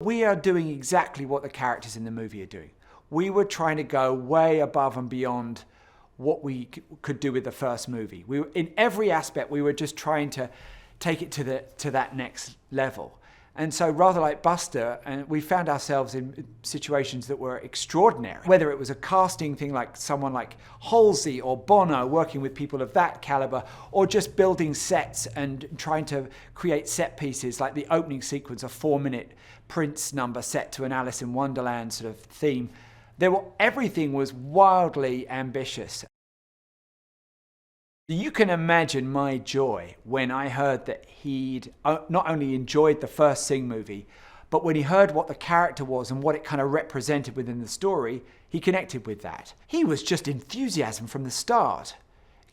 We are doing exactly what the characters in the movie are doing. We were trying to go way above and beyond what we could do with the first movie. We were, in every aspect, we were just trying to take it to that next level. And so rather like Buster, and we found ourselves in situations that were extraordinary. Whether it was a casting thing like someone like Halsey or Bono, working with people of that caliber, or just building sets and trying to create set pieces like the opening sequence, a 4-minute Prince number set to an Alice in Wonderland sort of theme. Everything was wildly ambitious. You can imagine my joy when I heard that he'd not only enjoyed the first Sing movie, but when he heard what the character was and what it kind of represented within the story, he connected with that. He was just enthusiasm from the start.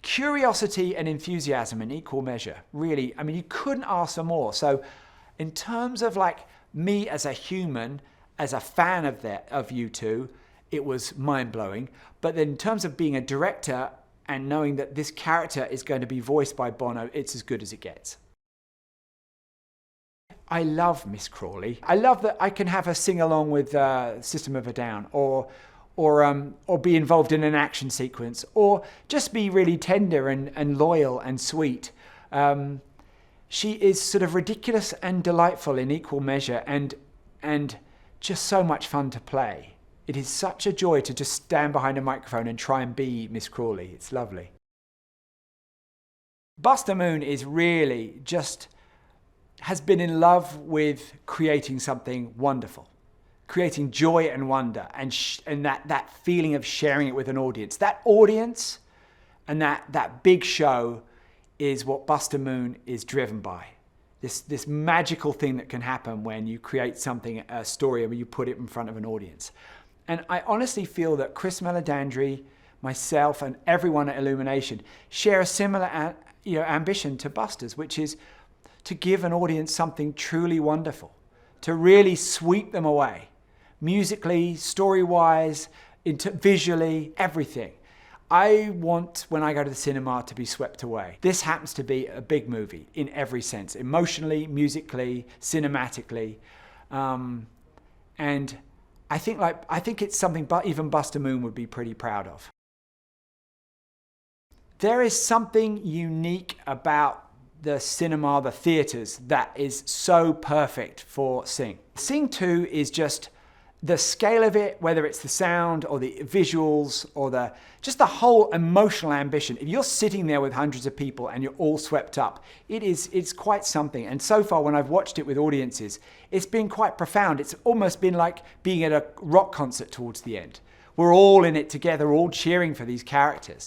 Curiosity and enthusiasm in equal measure. Really, I mean, you couldn't ask for more. So in terms of like me as a human, as a fan of you two, it was mind-blowing. But then in terms of being a director and knowing that this character is going to be voiced by Bono, it's as good as it gets. I love Miss Crawly. I love that I can have her sing along with System of a Down, or be involved in an action sequence, or just be really tender and loyal and sweet. She is sort of ridiculous and delightful in equal measure, and just so much fun to play. It is such a joy to just stand behind a microphone and try and be Miss Crawly. It's lovely. Buster Moon is really just, has been in love with creating something wonderful, creating joy and wonder, and that feeling of sharing it with an audience. That audience and that big show is what Buster Moon is driven by. This magical thing that can happen when you create something, a story, and you put it in front of an audience. And I honestly feel that Chris Meledandri, myself, and everyone at Illumination share a similar ambition to Buster's, which is to give an audience something truly wonderful, to really sweep them away, musically, story-wise, visually, everything. I want, when I go to the cinema, to be swept away. This happens to be a big movie in every sense, emotionally, musically, cinematically, and I think it's something even Buster Moon would be pretty proud of. There is something unique about the cinema, the theaters, that is so perfect for Sing. Sing 2 is just the scale of it, whether it's the sound or the visuals or just the whole emotional ambition. If you're sitting there with hundreds of people and you're all swept up, it's quite something. And so far, when I've watched it with audiences, it's been quite profound. It's almost been like being at a rock concert towards the end. We're all in it together, all cheering for these characters.